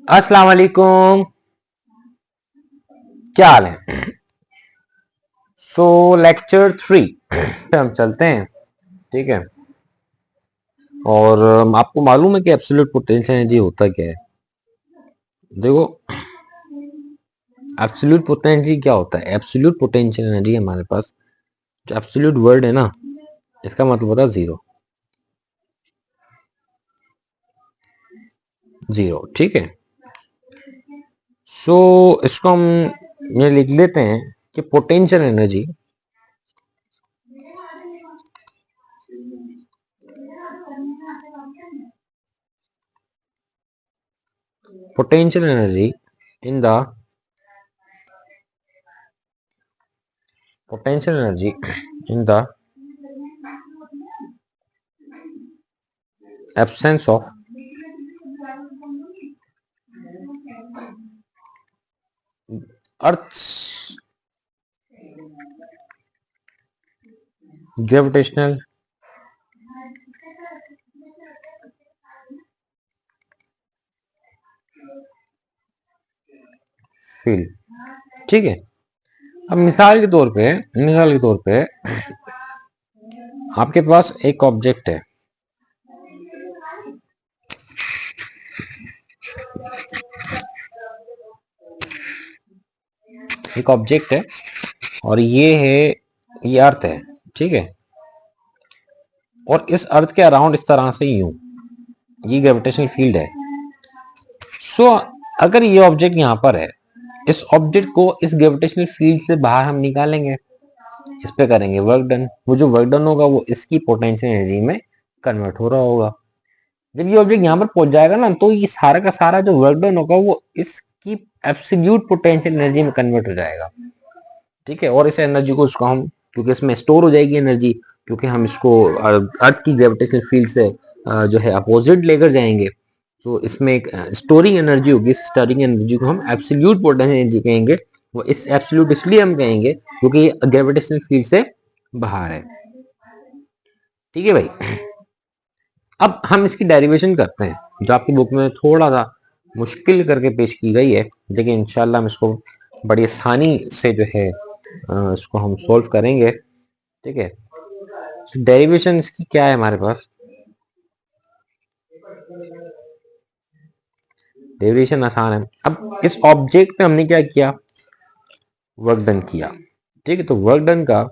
अस्सलाम वालेकुम। क्या हाल है? सो लेक्चर 3 पे हम चलते हैं। ठीक है। और आपको मालूम है कि एब्सोल्यूट पोटेंशियल एनर्जी होता क्या है? देखो, एब्सोल्यूट पोटेंशियल एनर्जी क्या होता है? एब्सोल्यूट पोटेंशियल एनर्जी हमारे पास जो एब्सोल्यूट वर्ड है ना, इसका मतलब होता है जीरो। जीरो, ठीक है। सो इसको हम ये लिख लेते हैं कि potential energy potential energy in the potential energy in the absence of earth's gravitational field। ठीक है। अब मिसाल के तौर पे आपके पास एक ऑब्जेक्ट है। एक ऑब्जेक्ट है और ये अर्थ है। ठीक है। और इस अर्थ के अराउंड इस तरह से यूं ये ग्रेविटेशनल फील्ड है। सो अगर ये ऑब्जेक्ट यहाँ पर है, इस ऑब्जेक्ट को इस ग्रेविटेशनल फील्ड से बाहर हम निकालेंगे, इस पे करेंगे वर्क डन। वो जो वर्क डन होगा वो इसकी पोटेंशियल एनर्जी में कन्वर्ट हो रहा होगा। जब ये ऑब्जेक्ट यहाँ पर पहुंच जाएगा ना, तो ये सारा का सारा जो वर्क डन होगा वो इसकी एब्सोल्यूट पोटेंशियल एनर्जी में कन्वर्ट हो जाएगा। ठीक है। और इस एनर्जी को उसको हम, क्योंकि इसमें स्टोर हो जाएगी एनर्जी, क्योंकि हम इसको अर्थ की ग्रेविटेशनल फील्ड से जो है अपोजिट लेकर जाएंगे, तो इसमें एक स्टोरिंग एनर्जी होगी। इस स्टोरिंग एनर्जी को हम एब्सोल्यूट पोटेंशियल एनर्जी कहेंगे। वो इस एब्सोल्यूट इसलिए हम कहेंगे क्योंकि ये ग्रेविटेशनल फील्ड से बाहर है। ठीक है भाई। अब हम इसकी डेरिवेशन करते हैं, जो आपकी बुक में थोड़ा सा मुश्किल करके पेश की गई है, लेकिन इंशाल्लाह हम इसको बड़ी आसानी से जो है इसको हम सोल्व करेंगे। ठीक है। डेरिवेशन इसकी क्या है हमारे पास? डेरिवेशन आसान है। अब इस ऑब्जेक्ट पे हमने क्या किया? वर्क डन किया। ठीक है। तो वर्क डन का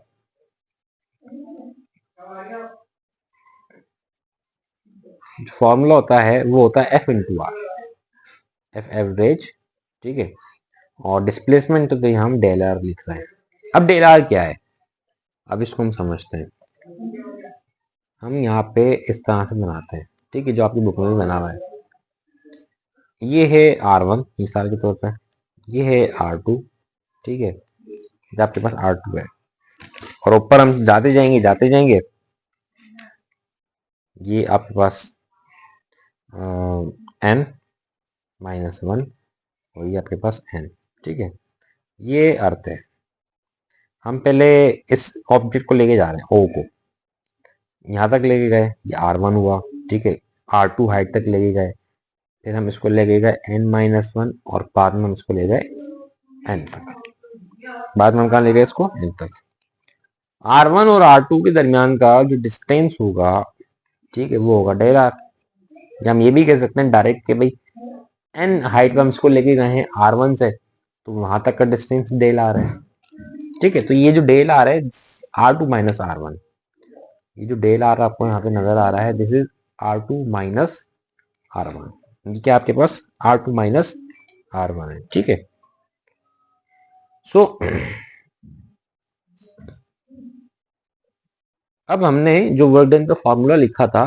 फॉर्मूला होता है, वो होता है F into R, F average. ठीक है। और डिस्प्लेसमेंट तो यहाँ हम डेल आर लिख रहे हैं। अब डेल आर क्या है, अब इसको हम समझते हैं। हम यहाँ पे इस तरह से बनाते हैं। ठीक है। जो आपकी बुक में भी बना हुआ है, ये है R1 मिसाल के तौर पर, ये है R2। ठीक है। ये आपके पास R2 है और ऊपर हम जाते जाएंगे, ये आपके पास N-1 और ये आपके पास N। ठीक है। ये अर्थ है। हम पहले इस ऑब्जेक्ट को लेके जा रहे हैं, O को यहाँ तक लेके गए, ये R1 हुआ। ठीक है। R2 हाइट तक लेके गए, फिर हम इसको लेके गए N-1 और बाद में हम इसको ले गए N तक। बाद में हम कहाँ ले गए इसको? N तक। R1 और R2 के दरमियान का जो डिस्टेंस होगा, ठीक है, वो होगा डेल आर। या हम ये भी कह सकते हैं डायरेक्ट कि भाई N हाइट पे हम इसको लेके गए हैं R1 से, तो वहां तक का डिस्टेंस डेल आर है। ठीक है। तो ये जो डेल आर है, R2 माइनस R1, ये जो डेल आर आपको यहाँ पे नजर आ रहा है, this is R2 minus R1। क्या आपके पास R2 माइनस R1 है। ठीक है। सो अब हमने जो वर्क डन का फॉर्मूला लिखा था,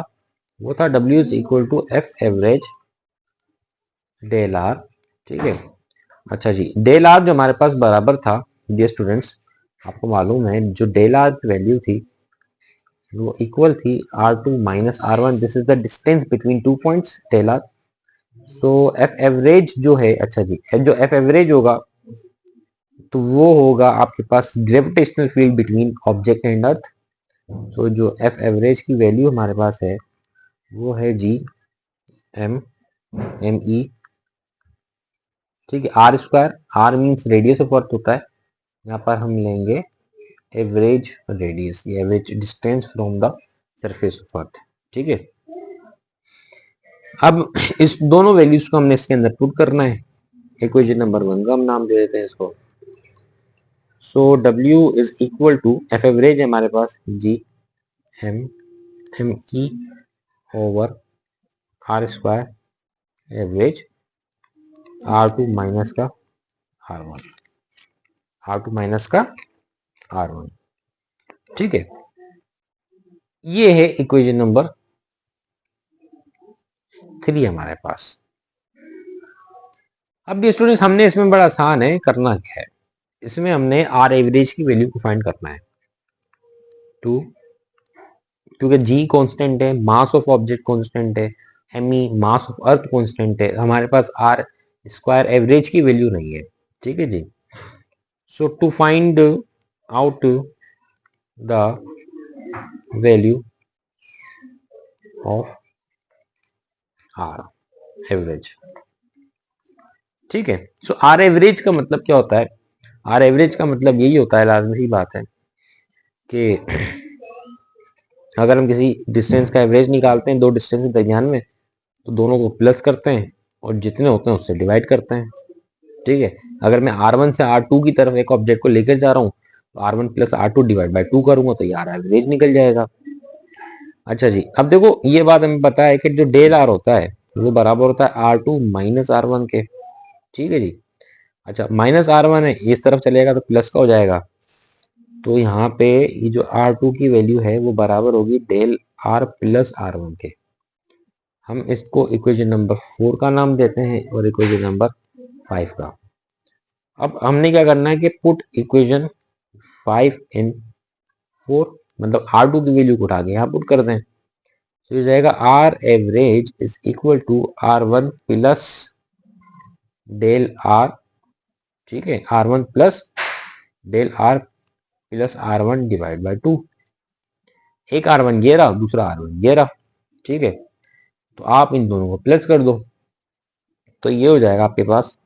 वो था W is equal to F average del R. ठीक है। अच्छा जी, डेल आर जो हमारे पास बराबर था, डियर स्टूडेंट्स, आपको मालूम है जो डेल आर की वैल्यू थी वो इक्वल थी R2 minus R1। This is the distance between two points, del R. So F average जो है, अच्छा जी, जो एफ एवरेज होगा तो वो होगा आपके पास gravitational field between object and earth. तो जो एफ एवरेज की वैल्यू हमारे पास है वो है G M M E ठीक है। R square, R means radius of Earth होता है, यहाँ पर हम लेंगे average radius, average distance from the surface of Earth. ठीक है। अब इस दोनों वैल्यूज को हमने इसके अंदर पुट करना है। इक्वेशन नंबर 1 का हम नाम दे देते हैं इसको। So W is equal to, F average है हमारे पास, G M M E over R square average R2 minus का R1, R2 माइनस का R1। ठीक है, ये है इक्वेशन नंबर 3 हमारे पास। अब ये स्टूडेंट्स हमने इसमें बड़ा आसान है, करना क्या है, इसमें हमने आर एवरेज की वैल्यू को फाइंड करना है। 2, क्योंकि जी कांस्टेंट है, मास ऑफ ऑब्जेक्ट कांस्टेंट है, M E mass of earth constant है, हमारे पास आर स्क्वायर एवरेज की वैल्यू नहीं है। ठीक है जी। So to find out the value of R average. ठीक है। सो आर एवरेज का मतलब क्या होता है, आर एवरेज का मतलब यही होता है, लाजमी सी बात है कि अगर हम किसी डिस्टेंस का एवरेज निकालते हैं दो डिस्टेंस के दरमियान में, तो दोनों को प्लस करते हैं और जितने होते हैं उससे डिवाइड करते हैं। ठीक है। अगर मैं R1 से R2 की तरफ एक ऑब्जेक्ट को लेकर जा रहा हूँ, तो R1 plus R2 divide by 2 करूंगा तो ये आर एवरेज निकल जाएगा। अच्छा जी, अब देखो ये बात हमें पता है कि जो डेल आर होता है वो बराबर होता है R2 माइनस R1 के। ठीक है जी। अच्छा, माइनस R1 है, इस तरफ चलेगा तो प्लस का हो जाएगा, तो यहाँ पे ये जो R2 की वैल्यू है वो बराबर होगी डेल R प्लस R1 के। हम इसको इक्वेशन नंबर 4 का नाम देते हैं और इक्वेशन नंबर 5 का। अब हमने क्या करना है कि पुट इक्वेशन 5 इन 4, मतलब R2 की वैल्यू को उठा के यहाँ पुट कर दें, तो ये जाएगा R average is equal to R1 plus del R. ठीक है, R1 plus del R plus R1 divide by 2। एक R1 ये रहा, दूसरा R1 ये रहा। ठीक है, तो आप इन दोनों को प्लस कर दो, तो ये हो जाएगा आपके पास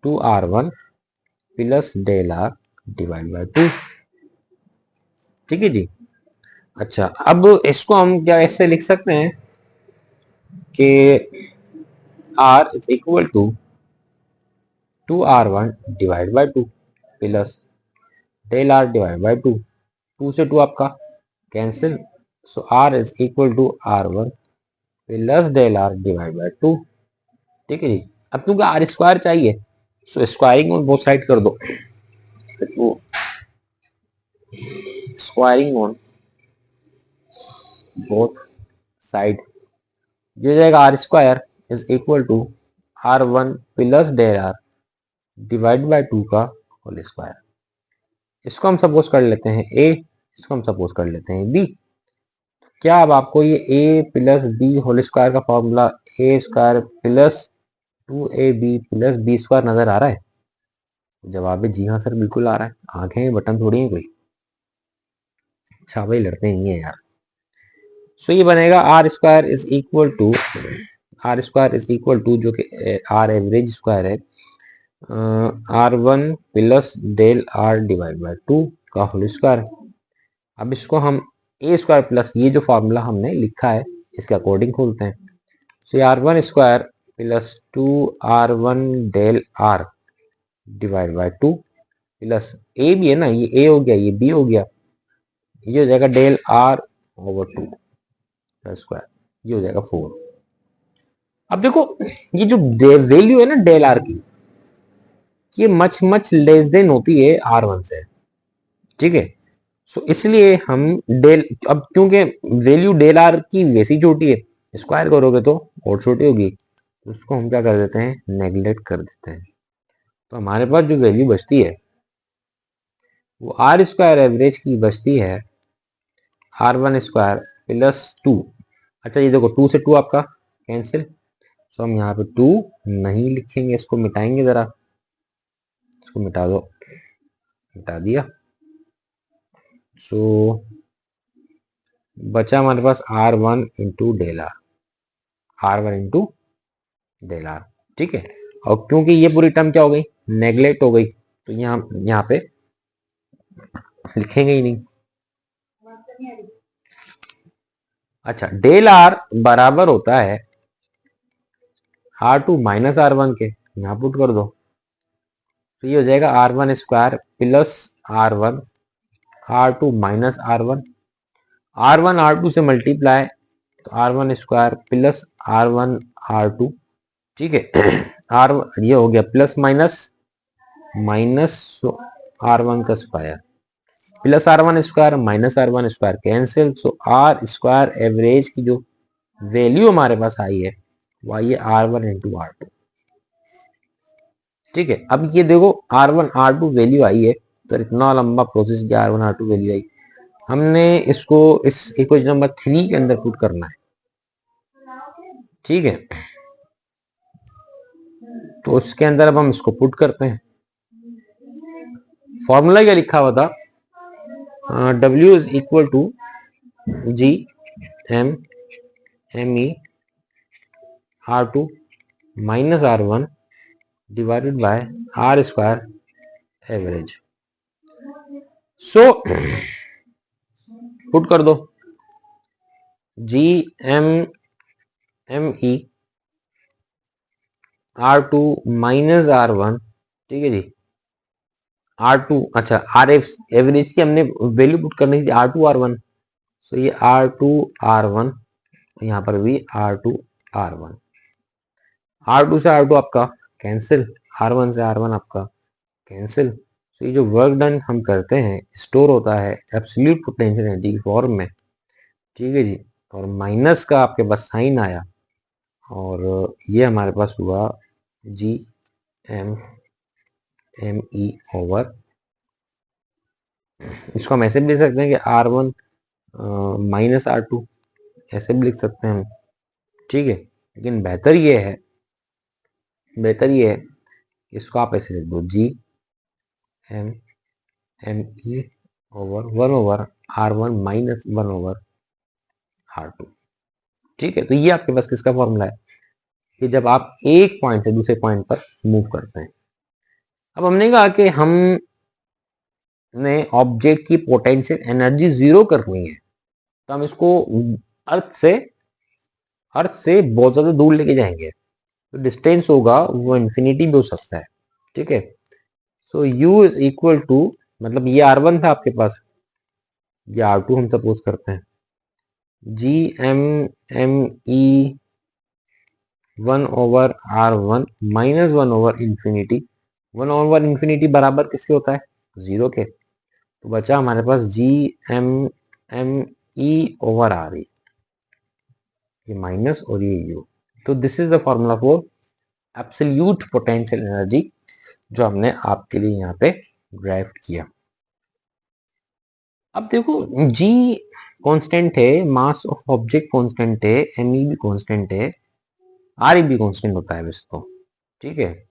2R1 plus del R divide by 2। ठीक है जी। अच्छा, अब इसको हम क्या ऐसे लिख सकते हैं कि R is equal to 2R1 divide by 2 plus del R divide by 2। 2 से 2 आपका cancel, so R is equal to R1 plus del R divide by 2। ठीक है जी। अब क्योंकि आर स्क्वायर चाहिए, so squaring on both side कर दो, तो स्क्वायरिंग ऑन बोथ साइड, ये हो जाएगा R square is equal to R1 plus del R divide by 2 का होल स्क्वायर। इसको हम सपोज कर लेते हैं ए, इसको हम सपोज कर लेते हैं बी। क्या अब आपको ये A plus B whole square का formula A square plus 2ab plus B square नजर आ रहा है? जवाब है जी हाँ सर, बिल्कुल आ रहा है। आंखें बटन थोड़ी है कोई, अच्छा भाई लड़ते नहीं है यार। सो ये बनेगा R square is equal to, R square is equal to जो कि आर एवरेज स्क्वायर है, R1 plus del R divide by 2 का होल स्क्वायर। अब इसको हम ए स्क्वायर प्लस ये जो फॉर्मूला हमने लिखा है इसके अकॉर्डिंग खोलते हैं। So R1 square plus 2R1 del R divide by 2 plus A भी है ना, ये ए हो गया, ये बी हो गया, ये हो जाएगा डेल आर ओवर 2 स्क्वायर, ये हो जाएगा 4। अब देखो ये जो वैल्यू है ना डेल आर की, ये मच मच लेस देन होती है R1 से। ठीक है, सो इसलिए हम डेल, अब क्योंकि वैल्यू डेल आर की वैसी छोटी है, स्क्वायर करोगे तो और छोटी होगी, तो उसको हम क्या कर देते हैं, नेग्लेक्ट कर देते हैं। तो हमारे पास जो वैल्यू बचती है वो आर स्क्वायर एवरेज की बचती है R1 स्क्वायर प्लस 2। अच्छा ये देखो 2 से 2 आपका कैंसिल, सो हम यहाँ पे 2 नहीं लिखेंगे, इसको मिटाएंगे जरा, इसको मिटा दो, मिटा दिया। सो बचा हमारे पास R1 into del R, R1 into del R. ठीक है, और क्योंकि ये पूरी टर्म क्या हो गई, नेग्लेक्ट हो गई, तो यहाँ पे लिखेंगे ही नहीं। अच्छा, डेल आर बराबर होता है R2 माइनस R1 के, यहाँ पुट कर दो, तो ये हो जाएगा R1 square plus R1 R2 minus R1, R1 R2 से मल्टीप्लाई, तो R1 square plus R1 R2, ठीक है। आर ये हो गया प्लस माइनस माइनस R1 का square plus R1 square minus R1 square cancel, so R square average की जो वैल्यू हमारे पास आई है वो आई है R1 इंटू R2, ठीक है। अब ये देखो R1 R2 वैल्यू आई है, तो इतना लंबा प्रोसेस किया, R1 R2 वैल्यू आई, हमने इसको इस इक्वेशन नंबर 3 के अंदर पुट करना है, ठीक है। तो उसके अंदर अब हम इसको पुट करते हैं। फॉर्मूला क्या लिखा हुआ था, W is equal to G M M E R2 minus R1 divided by R square average. So put कर दो G M M E R2 minus R1, ठीक है जी, R2, अच्छा आर एवरेज की हमने वैल्यू पुट करनी थी R2 R1, सो ये R2 R1, यहाँ पर भी R2 R1, R2 से R2 आपका कैंसिल, R1 से R1 आपका कैंसिल, तो ये जो वर्क डन हम करते हैं स्टोर होता है एब्सोल्यूट पोटेंशियल एनर्जी की फॉर्म में, ठीक है जी, और माइनस का आपके पास साइन आया, और ये हमारे पास हुआ G M M E over, इसको हम ऐसे भी लिख सकते हैं कि R1 माइनस R2, ऐसे भी लिख सकते हैं हम, ठीक है। लेकिन बेहतर ये है इसको आप ऐसे लिख दो G M M E over 1 over R1 minus 1 over R2, ठीक है। तो ये आपके पास किसका फॉर्मूला है कि जब आप एक पॉइंट से दूसरे पॉइंट पर मूव करते हैं। अब हमने कहा कि हमने ऑब्जेक्ट की पोटेंशियल एनर्जी जीरो करनी है, तो हम इसको अर्थ से बहुत ज्यादा दूर लेके जाएंगे, तो डिस्टेंस होगा वो इन्फिनिटी भी हो सकता है, ठीक है। सो U इज इक्वल टू, मतलब ये R1 था आपके पास, ये R2 हम सपोज करते हैं, G M M E 1 over R1 minus 1 over infinity, 1 over infinity बराबर किसके होता है, जीरो के, तो बचा हमारे पास G M M E over R, ये माइनस और ये U, तो this is the formula for absolute potential energy जो हमने आपके लिए यहाँ पे ड्राइव किया। अब देखो G कांस्टेंट है, मास ऑफ ऑब्जेक्ट कांस्टेंट है, ME भी कांस्टेंट है, RE भी कांस्टेंट होता है वैसे तो, ठीक है।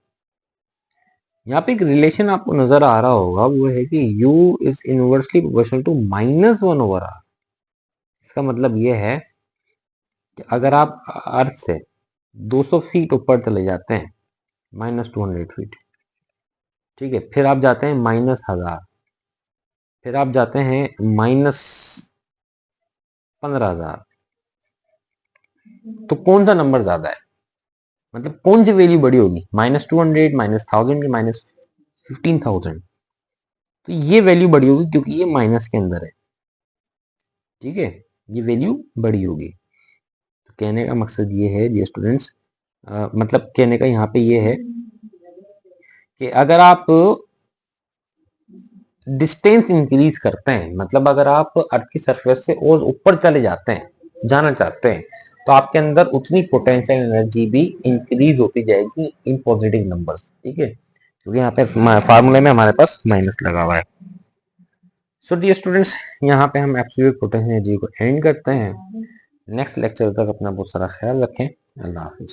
यहाँ पे एक रिलेशन आपको नजर आ रहा होगा, वो है कि U is inversely proportional to minus 1 over R। इसका मतलब ये है कि अगर आप अर्थ से 200 फीट ऊपर चले जाते हैं, माइनस 200 फीट, ठीक है, फिर आप जाते हैं माइनस 1000, फिर आप जाते हैं माइनस 15,000, तो कौन सा नंबर ज्यादा है, मतलब कौन सी वैल्यू बड़ी होगी, माइनस 200, माइनस 1000 की माइनस 15,000, तो ये वैल्यू बड़ी होगी क्योंकि ये माइनस के अंदर है, ठीक है, ये वैल्यू बड़ी होगी। तो कहने का मकसद ये है ये स्टूडेंट्स, मतलब कहने का यहाँ पे ये है कि अगर आप डिस्टेंस इंक्रीज करते हैं, मतलब अगर आप अर्थ की सरफेस से और ऊपर चले जाते हैं, जाना चाहते हैं, तो आपके अंदर उतनी पोटेंशियल एनर्जी भी इंक्रीज होती जाएगी इन पॉजिटिव नंबर्स, ठीक है, क्योंकि यहाँ पे फार्मूले में हमारे पास माइनस लगा हुआ है। सो डियर स्टूडेंट्स, यहाँ पे हम एब्सोल्यूट पोटेंशियल एनर्जी को एंड करते हैं। नेक्स्ट लेक्चर तक अपना बहुत सारा ख्याल रखें। अल्लाह हाफिज।